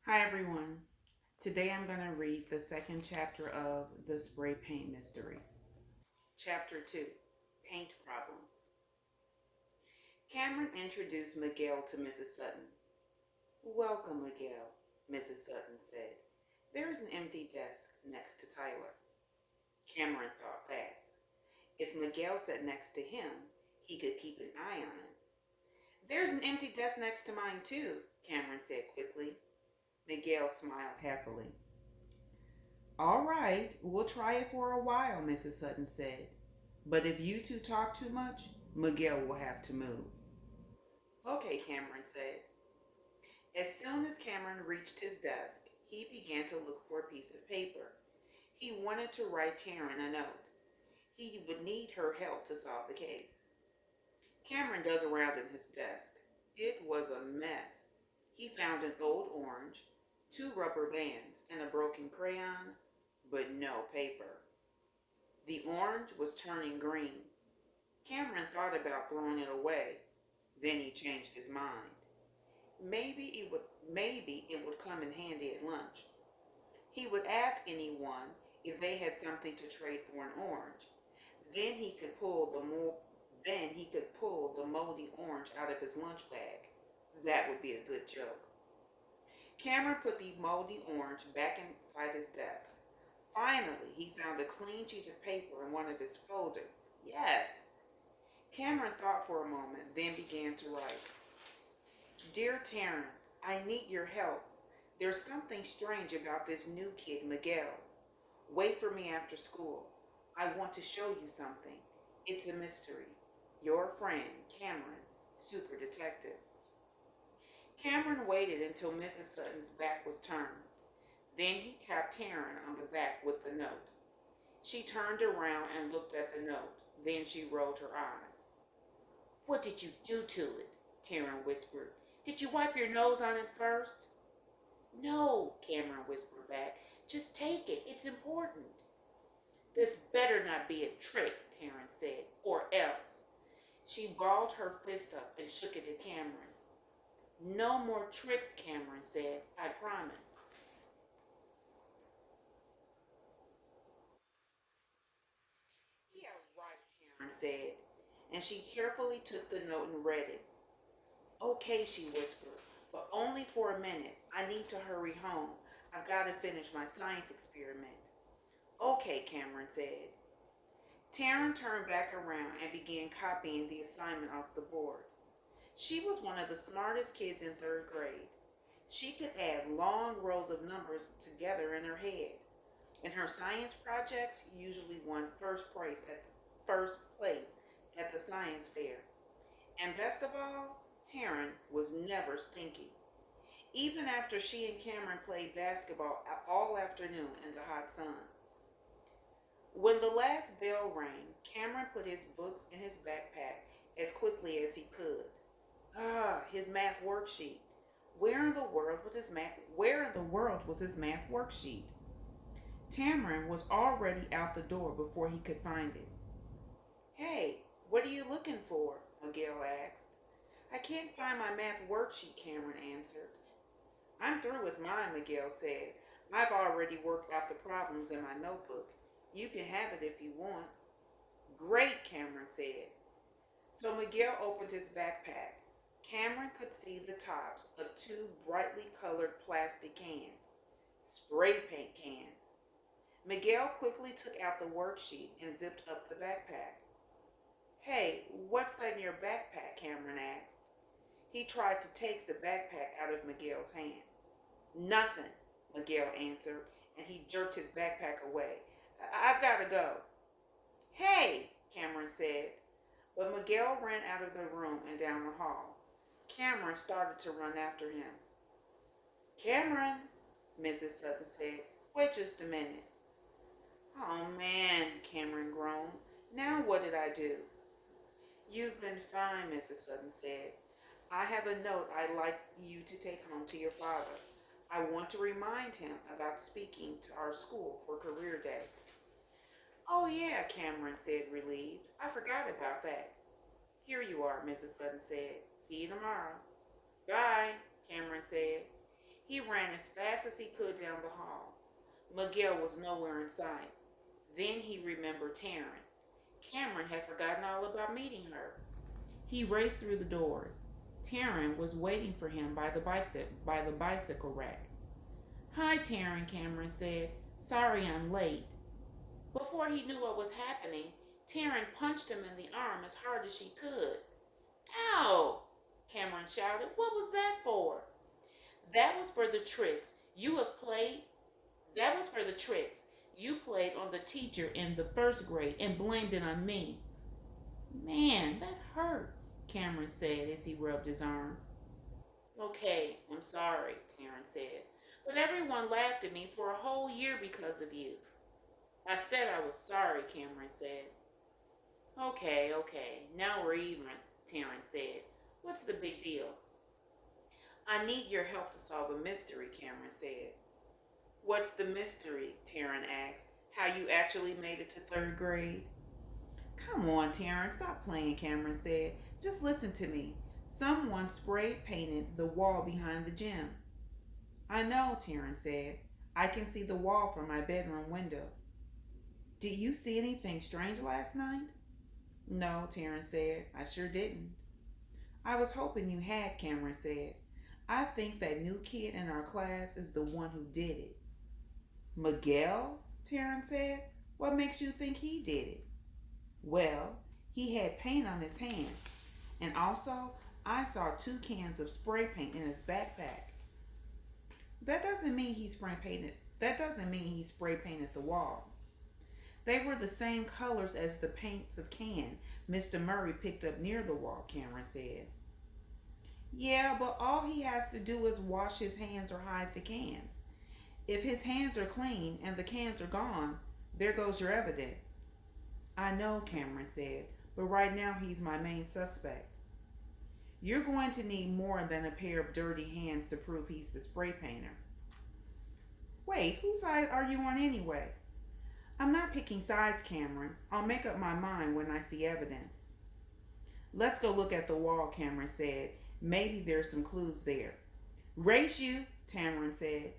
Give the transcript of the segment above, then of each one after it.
Hi everyone. Today I'm going to read the second chapter of The Spray Paint Mystery. Chapter 2, Paint Problems. Cameron introduced Miguel to Mrs. Sutton. "Welcome, Miguel," Mrs. Sutton said. "There is an empty desk next to Tyler." Cameron thought fast. If Miguel sat next to him, he could keep an eye on him. "There's an empty desk next to mine too," Cameron said quickly. Miguel smiled happily. "All right, we'll try it for a while," Mrs. Sutton said. "But if you two talk too much, Miguel will have to move." "Okay," Cameron said. As soon as Cameron reached his desk, he began to look for a piece of paper. He wanted to write Taryn a note. He would need her help to solve the case. Cameron dug around in his desk. It was a mess. He found an old orange, two rubber bands, and a broken crayon, but no paper. The orange was turning green. Cameron thought about throwing it away. Then he changed his mind. Maybe it would come in handy at lunch. He would ask anyone if they had something to trade for an orange. Then he could pull the mo- then he could pull the moldy orange out of his lunch bag. That would be a good joke. Cameron put the moldy orange back inside his desk. Finally, he found a clean sheet of paper in one of his folders. Yes! Cameron thought for a moment, then began to write. "Dear Taryn, I need your help. There's something strange about this new kid, Miguel. Wait for me after school. I want to show you something. It's a mystery. Your friend, Cameron, Super Detective." Cameron waited until Mrs. Sutton's back was turned. Then he tapped Taryn on the back with the note. She turned around and looked at the note. Then she rolled her eyes. "What did you do to it?" Taryn whispered. "Did you wipe your nose on it first?" "No," Cameron whispered back. "Just take it. It's important." "This better not be a trick," Taryn said, "or else." She balled her fist up and shook it at Cameron. "No more tricks," Cameron said. "I promise." "Yeah, right," Taryn said, and she carefully took the note and read it. "Okay," she whispered, "but only for a minute. I need to hurry home. I've got to finish my science experiment." "Okay," Cameron said. Taryn turned back around and began copying the assignment off the board. She was one of the smartest kids in third grade. She could add long rows of numbers together in her head, and her science projects usually won first place at the science fair. And best of all, Taryn was never stinky. Even after she and Cameron played basketball all afternoon in the hot sun. When the last bell rang, Cameron put his books in his backpack as quickly as he could. His math worksheet. Where in the world was his math worksheet? Cameron was already out the door before he could find it. "Hey, what are you looking for?" Miguel asked. "I can't find my math worksheet," Cameron answered. "I'm through with mine," Miguel said. "I've already worked out the problems in my notebook. You can have it if you want." "Great," Cameron said. So Miguel opened his backpack. Cameron could see the tops of two brightly colored plastic cans, spray paint cans. Miguel quickly took out the worksheet and zipped up the backpack. "Hey, what's that in your backpack?" Cameron asked. He tried to take the backpack out of Miguel's hand. "Nothing," Miguel answered, and he jerked his backpack away. "I've got to go." "Hey," Cameron said. But Miguel ran out of the room and down the hall. Cameron started to run after him. "Cameron," Mrs. Sutton said, "wait just a minute." "Oh man," Cameron groaned. "Now what did I do?" "You've been fine," Mrs. Sutton said. "I have a note I'd like you to take home to your father. I want to remind him about speaking to our school for career day." "Oh yeah," Cameron said, relieved. "I forgot about that." "Here you are," Mrs. Sutton said. "See you tomorrow." "Bye," Cameron said. He ran as fast as he could down the hall. Miguel was nowhere in sight. Then he remembered Taryn. Cameron had forgotten all about meeting her. He raced through the doors. Taryn was waiting for him by the bicycle rack. "Hi, Taryn," Cameron said. "Sorry I'm late." Before he knew what was happening, Taryn punched him in the arm as hard as she could. "Ow!" Cameron shouted. "What was that for?" "That was for the tricks you have played. That was for the tricks you played on the teacher in the first grade and blamed it on me." "Man, that hurt," Cameron said as he rubbed his arm. "Okay, I'm sorry," Taryn said. "But everyone laughed at me for a whole year because of you." "I said I was sorry," Cameron said. Okay, now we're even," Taryn said. "What's the big deal?" "I need your help to solve a mystery," Cameron said. "What's the mystery?" Taryn asked. "How you actually made it to third grade?" "Come on, Taryn, stop playing," Cameron said. "Just listen to me. Someone spray painted the wall behind the gym." "I know," Taryn said. "I can see the wall from my bedroom window." "Did you see anything strange last night?" "No," Taryn said. "I sure didn't." "I was hoping you had," Cameron said. "I think that new kid in our class is the one who did it." "Miguel?" Taryn said. "What makes you think he did it?" "Well, he had paint on his hands. And also, I saw 2 cans of spray paint in his backpack." That doesn't mean he spray painted the wall. They were the same colors as the paints of can Mr. Murray picked up near the wall, Cameron said. "Yeah, but all he has to do is wash his hands or hide the cans. If his hands are clean and the cans are gone, there goes your evidence." "I know," Cameron said, "but right now he's my main suspect." "You're going to need more than a pair of dirty hands to prove he's the spray painter." "Wait, whose side are you on anyway?" "I'm not picking sides, Cameron. I'll make up my mind when I see evidence." "Let's go look at the wall," Cameron said. "Maybe there's some clues there." "Race you," Cameron said.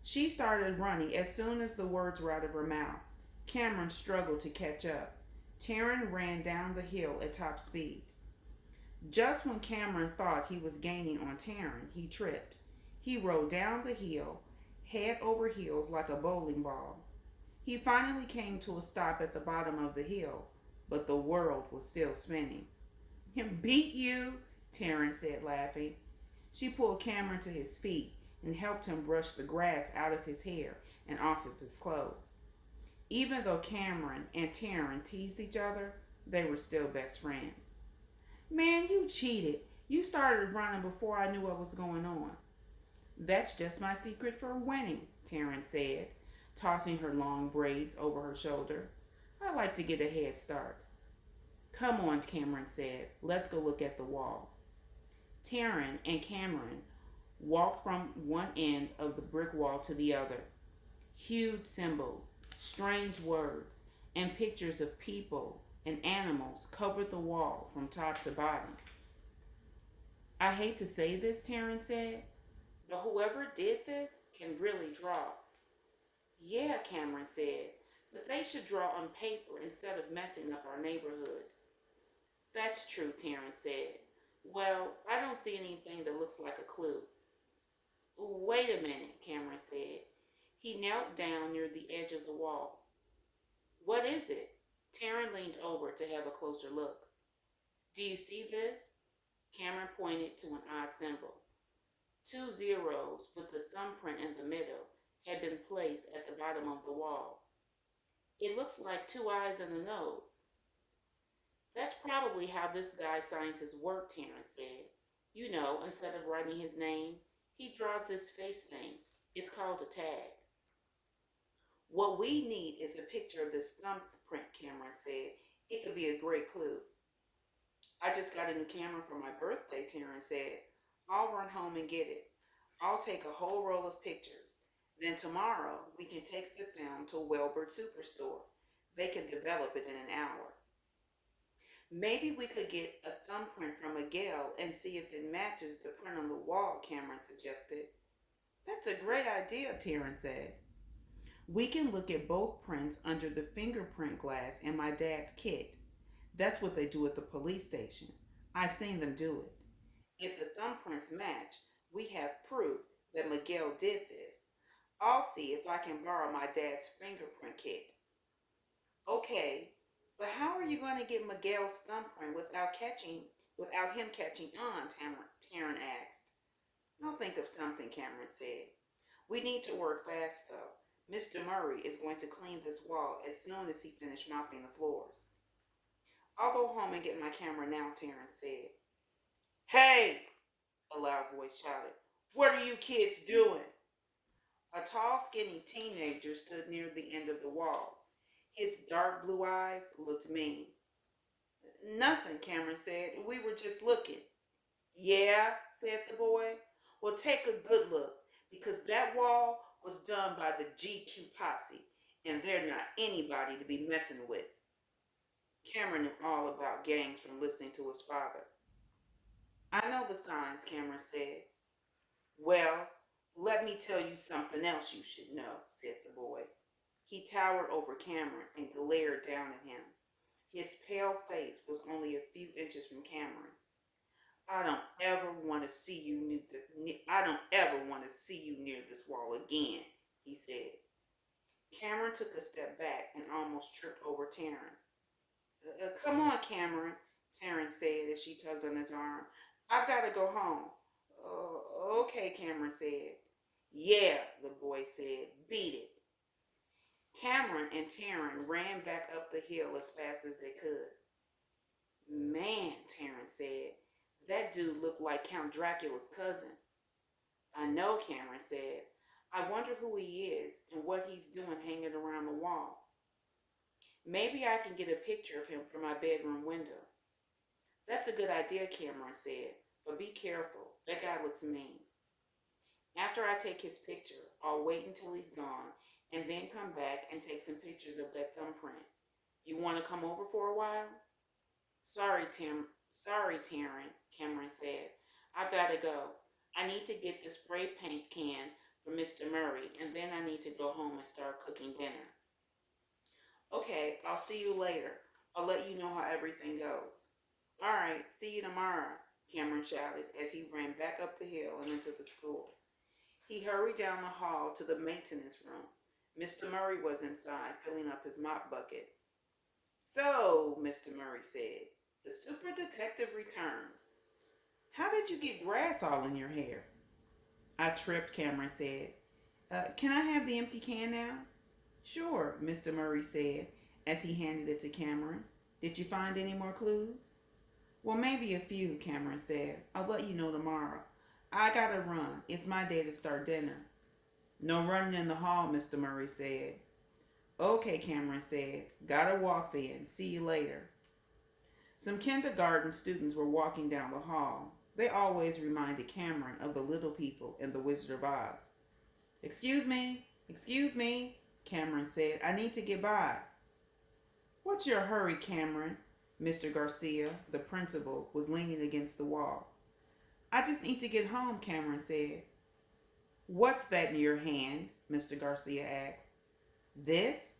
She started running as soon as the words were out of her mouth. Cameron struggled to catch up. Taryn ran down the hill at top speed. Just when Cameron thought he was gaining on Taryn, he tripped. He rolled down the hill, head over heels like a bowling ball. He finally came to a stop at the bottom of the hill, but the world was still spinning. "Beat you," Taryn said, laughing. She pulled Cameron to his feet and helped him brush the grass out of his hair and off of his clothes. Even though Cameron and Taryn teased each other, they were still best friends. "Man, you cheated. You started running before I knew what was going on." "That's just my secret for winning," Taryn said, tossing her long braids over her shoulder. "I like to get a head start." "Come on," Cameron said. "Let's go look at the wall." Taryn and Cameron walked from one end of the brick wall to the other. Huge symbols, strange words, and pictures of people and animals covered the wall from top to bottom. "I hate to say this," Taryn said, "but whoever did this can really draw." "Yeah," Cameron said, "but they should draw on paper instead of messing up our neighborhood." "That's true," Taryn said. "Well, I don't see anything that looks like a clue." "Wait a minute," Cameron said. He knelt down near the edge of the wall. "What is it?" Taryn leaned over to have a closer look. "Do you see this?" Cameron pointed to an odd symbol. 2 zeros with the thumbprint in the middle had been placed at the bottom of the wall. "It looks like 2 eyes and a nose." "That's probably how this guy signs his work," Taryn said. "You know, instead of writing his name, he draws this face thing. It's called a tag." "What we need is a picture of this thumbprint," Cameron said. "It could be a great clue." "I just got a new camera for my birthday," Taryn said. "I'll run home and get it. I'll take a whole roll of pictures. Then tomorrow we can take the film to Welbert Superstore. They can develop it in an hour." "Maybe we could get a thumbprint from Miguel and see if it matches the print on the wall," Cameron suggested. That's a great idea, Taryn said. We can look at both prints under the fingerprint glass in my dad's kit. That's what they do at the police station. I've seen them do it. If the thumbprints match, we have proof that Miguel did this. I'll see if I can borrow my dad's fingerprint kit. Okay, but how are you going to get Miguel's thumbprint without him catching on? Taryn asked. I'll think of something, Cameron said. We need to work fast though. Mr. Murray is going to clean this wall as soon as he finishes mopping the floors. I'll go home and get my camera now, Taryn said. Hey! A loud voice shouted. What are you kids doing? A tall, skinny teenager stood near the end of the wall. His dark blue eyes looked mean. Nothing, Cameron said. We were just looking. Yeah, said the boy. Well, take a good look, because that wall was done by the GQ posse, and they're not anybody to be messing with. Cameron knew all about gangs from listening to his father. I know the signs, Cameron said. Well, let me tell you something else you should know, said the boy. He towered over Cameron and glared down at him. His pale face was only a few inches from Cameron. I don't ever want to see you near this wall again, he said. Cameron took a step back and almost tripped over Taryn. Come on, Cameron, Taryn said as she tugged on his arm. I've got to go home. Okay, Cameron said. Yeah, the boy said. Beat it. Cameron and Taryn ran back up the hill as fast as they could. Man, Taryn said, that dude looked like Count Dracula's cousin. I know, Cameron said. I wonder who he is and what he's doing hanging around the wall. Maybe I can get a picture of him from my bedroom window. That's a good idea, Cameron said, but be careful. That guy looks mean. After I take his picture, I'll wait until he's gone and then come back and take some pictures of that thumbprint. You want to come over for a while? Sorry, Taryn, Cameron said. I've got to go. I need to get the spray paint can for Mr. Murray, and then I need to go home and start cooking dinner. Okay, I'll see you later. I'll let you know how everything goes. All right, see you tomorrow, Cameron shouted as he ran back up the hill and into the school. He hurried down the hall to the maintenance room. Mr. Murray was inside, filling up his mop bucket. So, Mr. Murray said, the super detective returns. How did you get grass all in your hair? I tripped, Cameron said. Can I have the empty can now? Sure, Mr. Murray said as he handed it to Cameron. Did you find any more clues? Well, maybe a few, Cameron said. I'll let you know tomorrow. I gotta run. It's my day to start dinner. No running in the hall, Mr. Murray said. Okay, Cameron said. Gotta walk then. See you later. Some kindergarten students were walking down the hall. They always reminded Cameron of the little people in The Wizard of Oz. Excuse me, Cameron said. I need to get by. What's your hurry, Cameron? Mr. Garcia, the principal, was leaning against the wall. I just need to get home, Cameron said. What's that in your hand? Mr. Garcia asked. This?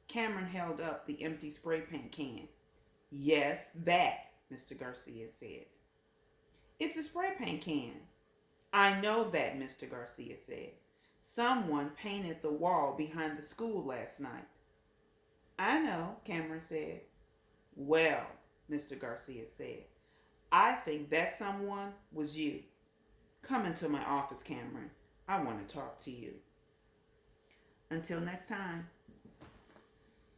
Cameron held up the empty spray paint can. Yes, that, Mr. Garcia said. It's a spray paint can. I know that, Mr. Garcia said. Someone painted the wall behind the school last night. I know, Cameron said. Well, Mr. Garcia said, I think that someone was you. Come into my office, Cameron. I want to talk to you. Until next time.